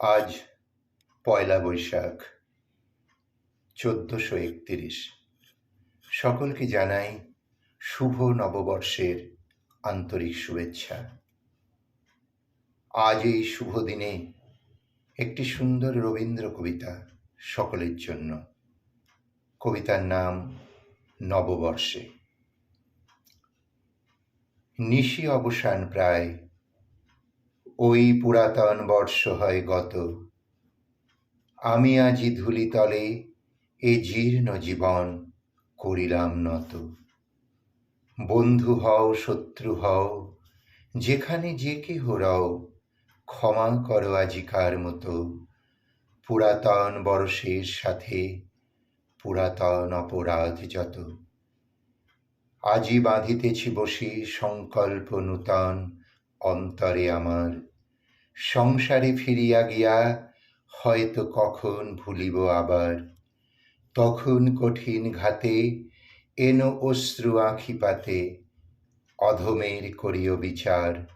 আজ পয়লা বৈশাখ ১৪৩১। সকলকে জানাই শুভ নববর্ষের আন্তরিক শুভেচ্ছা। আজ এই শুভ দিনে একটি সুন্দর রবীন্দ্র কবিতা সকলের জন্য। কবিতার নাম নববর্ষে। নিশি অবসান প্রায়, ওই পুরাতন বর্ষ হয় গত। আমি আজি ধূলিতলে এ জীর্ণ জীবন করিলাম নত। বন্ধু হও শত্রু হও, যেখানে যে কেহ রও, ক্ষমা করো আজিকার মতো। পুরাতন বর্ষের সাথে পুরাতন অপরাধ যত। আজি বাঁধিতেছি বসি সংকল্প নূতন অন্তরে আমার। সংসারে ফিরিয়া গিয়া হয়তো কখন ভুলিব আবার। তখন কঠিন ঘাতে এনো অশ্রু আঁখিপাতে, অধমের করিও বিচার।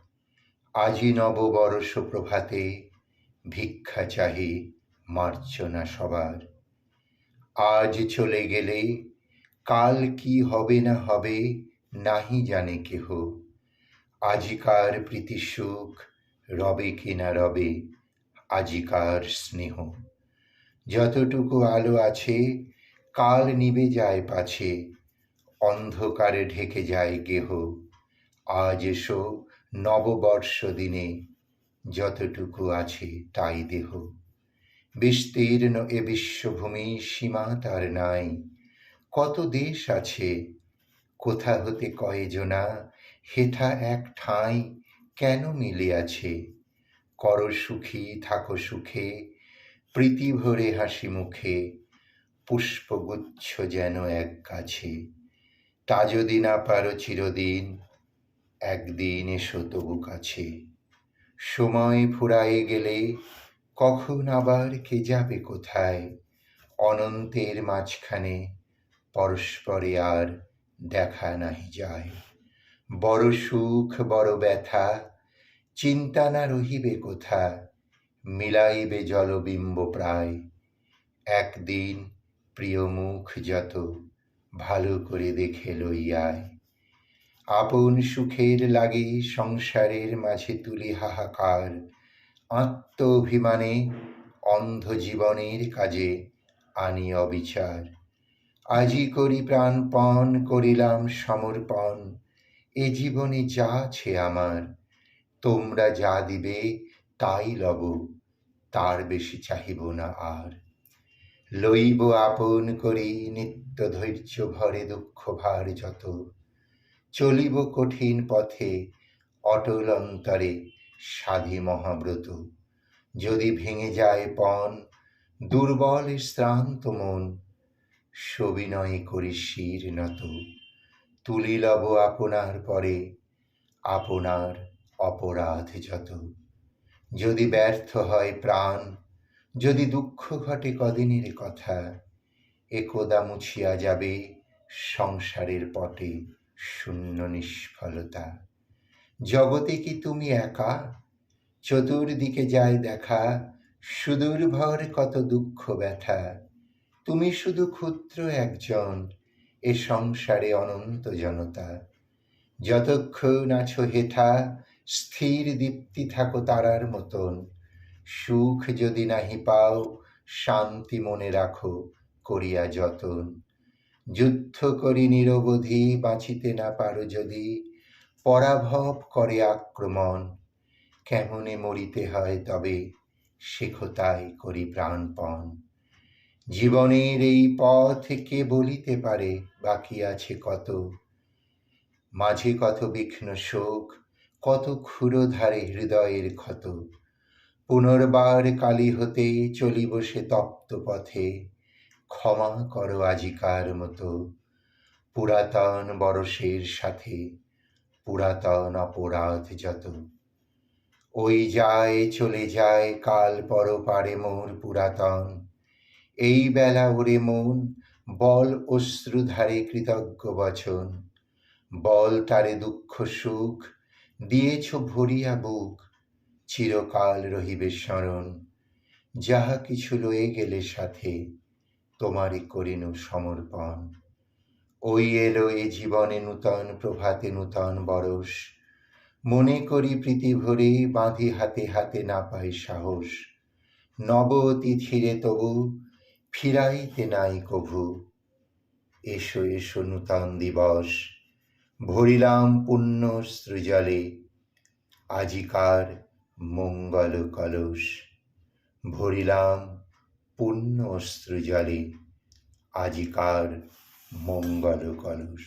আজি নববর্ষ প্রভাতে ভিক্ষা চাহি মার্জনা সবার। আজ চলে গেলে কাল কি হবে না হবে নাহি জানে কেহ। আজিকার প্রীতি সুখ রবে কিনা রবে আজিকার স্নেহ। যতটুকু আলো আছে কাল নিবে যায় পাছে, অন্ধকারে ঢেকে যায় গেহ। আজ এসো নববর্ষ দিনে, যতটুকু আছে তাই দেহ। বিস্তীর্ণ এ বিশ্বভূমি সীমা তার নাই, কত দেশ আছে কোথা হতে কয়জনা হেথা এক ঠাঁই কেন মিলিয়াছে। কর সুখী থাকো সুখে প্রীতি ভরে হাসি মুখে, পুষ্পগুচ্ছ যেন এক গাছে। তা যদি না পারো চিরদিন, একদিন এসো তবু কাছে। সময় ফুরায়ে গেলে কখন আবার কে যাবে কোথায়, অনন্তের মাঝখানে পরস্পরে আর দেখা নাহি যায়। বড় সুখ বড় ব্যথা চিন্তা না রহিবে কোথা, মিলাইবে জলবিম্ব প্রায়। একদিন প্রিয় মুখ যত ভালো করে দেখে লইয়ায়। আপন সুখের লাগি সংসারের মাঝে তুলি হাহাকার, আত্ম অভিমানে অন্ধ জীবনের কাজে আনি অবিচার। আজি করি প্রাণপণ করিলাম সমর্পণ, এ জীবনে যা আছে আমার। তোমরা যা দিবে তাই লব, তার বেশি চাহিব না আর। লইব আপন করি নিত্য ধৈর্য ভরে দুঃখ ভার যত। চলিব কঠিন পথে অটল অন্তরে সাধি মহাব্রত। যদি ভেঙে যায় পণ দুর্বল শ্রান্ত মন, সবিনয়ে করি শির নত। তুলি লব আপনার পরে আপনার অপরাধ যত। যদি ব্যর্থ হয় প্রাণ, যদি দুঃখ ঘটে কদিনের কথা, একদা মুছিয়া যাবে সংসারের পটে শূন্য নিষ্ফলতা। জগতে কি তুমি একা, চতুর্দিকে যায় দেখা, সুদূরভর কত দুঃখ ব্যথা। তুমি শুধু ক্ষুদ্র একজন এ সংসারে অনন্ত জনতা। যতক্ষণ আছো হেথা স্থির দীপ্তি থাকো তারার মতন। সুখ যদি নাহি পাও শান্তি মনে রাখো করিয়া যতন। যুদ্ধ করি নিরবধি বাঁচিতে না পারো যদি, পরাভব করে আক্রমণ। কেমনে মরিতে হয় তবে শেখো তাই করি প্রাণপণ। জীবনের এই পথ কে বলিতে পারে বাকি আছে কত, মাঝে কত বিঘ্ন শোক কত ক্ষুরধারে হৃদয়ের ক্ষত। পুনর্বার কালী হতে চলিব সে তপ্ত পথে, ক্ষমা করো আজিকার মতো। পুরাতন বরষের সাথে পুরাতন অপরাধ যত। ওই যায় চলে যায় কাল পরপারে মোর পুরাতন। এই বেলা ওরে মন বল অশ্রুধারে কৃতজ্ঞ বচন। বল তারে দুঃখ সুখ দিয়েছ ভরিয়া বুক, চিরকাল রহিবে স্মরণ। যাহা কিছু লয়ে গেলে সাথে, তোমারই করিনু সমর্পণ। ওই এলো এ জীবনে নূতন প্রভাতে নূতন বরষ, মনে করি প্রীতি ভরে বাঁধি হাতে হাতে না পাই সাহস। নব তিথিরে তবু ফিরাইতে নাই কভু, এসো এসো নূতন দিবস, ভরিলাম পুণ্য সৃজলে, আজিকার মঙ্গল কলস। ভরিলাম পুণ্য অশ্রুজলে, আজিকার মঙ্গল কলস।